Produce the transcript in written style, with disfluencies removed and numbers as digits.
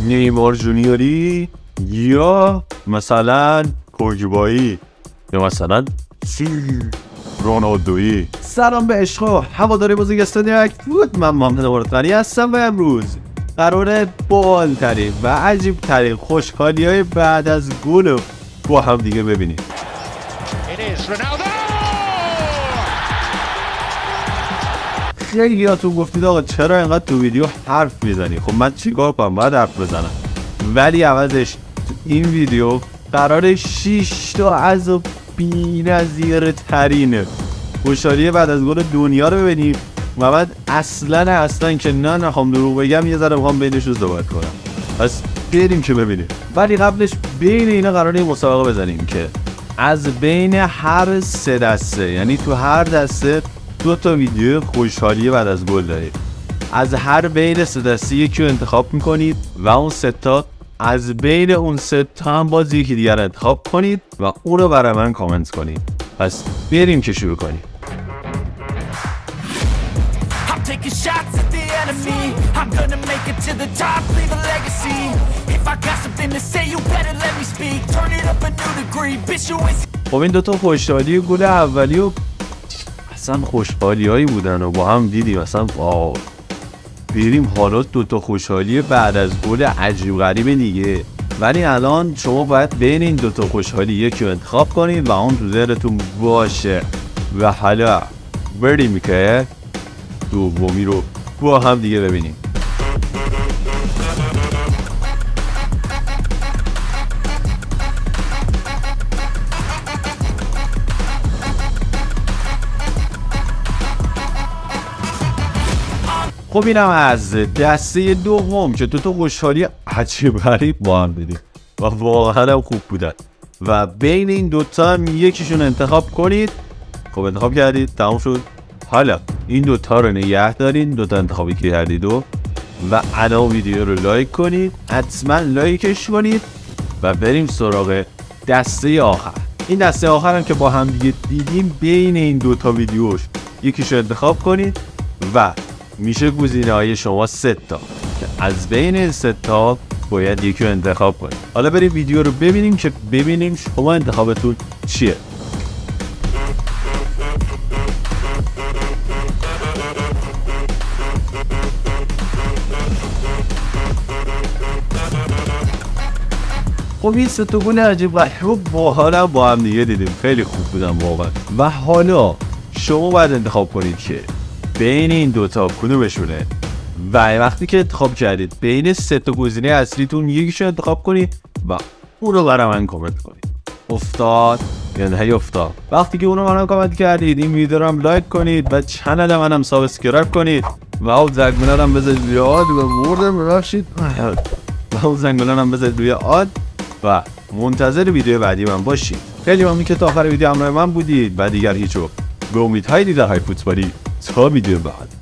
نیمار جونیوری یا مثلا پوگبایی یا مثلا رونالدویی. سلام به عشق و هواداری بزرگ استودیو بود. من محمد مرتضی هستم و امروز قراره بالترین و عجیب ترین خوشحالی‌های بعد از گل با هم دیگه ببینیم. خیلیاتون گفتید آقا چرا اینقدر تو ویدیو حرف میزنی؟ خب من چیکار کنم؟ باید حرف بزنم، ولی عوضش این ویدیو قراره 6 تا از بی‌نظیر ترین خوشحالی بعد از گل دنیا رو ببینیم و بعد اصلا که نه نخوام دروغ بگم، یه ذره میخوام بینش رو صحبت کنم. پس بریم که ببینیم. ولی قبلش بین اینا قراره مسابقه بزنیم که از بین هر 3 دسته، یعنی تو هر دسته 2 تا ویدیو خوشحالی بعد از گل دارید. از هر بین 3 دسته یکی رو انتخاب میکنید و اون 3 تا از بین اون 3 تا هم باز یکی دیگر انتخاب کنید و اون رو برای من کامنت کنید. پس بریم که شروع کنیم. خب این 2 تا خوشحالی گل اولی و اصلا خوشحالی هایی بودن و با هم دیدیم اصلا واو. بریم حالا 2 تا خوشحالی بعد از گل عجیب غریب دیگه. ولی الان شما باید بین این 2 تا خوشحالی یکی رو انتخاب کنید و اون تو ذهنتون باشه و حالا بریم که دومی رو با هم دیگه ببینیم. خب اینم از دسته دوم که 2 تا خوشحالی عجیب غریب با هم دیدیم و واقعا هم خوب بودن و بین این 2 تا هم یکیشون انتخاب کنید. خب انتخاب کردید، تمام شد. حالا این 2 تا رو نگه دارین، 2 تا انتخابی که کردید و الان ویدیو رو لایک کنید، حتما لایکش کنید و بریم سراغ دسته آخر. این دسته آخر هم که با هم دیگه دیدیم، بین این 2 تا ویدیوش یکیشو انتخاب کنید و میشه گزینه‌های شما 3 تا که از بین این 3 تا باید یکی رو انتخاب کنید. حالا بریم ویدیو رو ببینیم که ببینیم شما انتخابتون چیه. خب این 3 تا گل عجیب غریب با هم دیگه دیدیم، خیلی خوب بودن واقعا. و حالا شما باید انتخاب کنید که بین این 2 تا کدومشونه و وقتی که انتخاب کردید بین 3 تا گزینه اصلیتون یکیشو انتخاب کنید و اون رو برای من کامنت کنید. افتاد یعنی افتاد. وقتی که اون رو برای من کامنت کردید این ویدیو رو هم لایک کنید و کانال منم سابسکرایب کنید و اون زنگوله رو هم بزنید روی آد و مردم ببخشید و اون زنگوله رو هم بزنید روی آد و منتظر ویدیو بعدی من باشید. خیلی ممنون که تا آخر ویدیو همراه من بودید و دیگر هیچ وقت به امیدهای دیدارهای فوتبالی تا ویدیو بعد.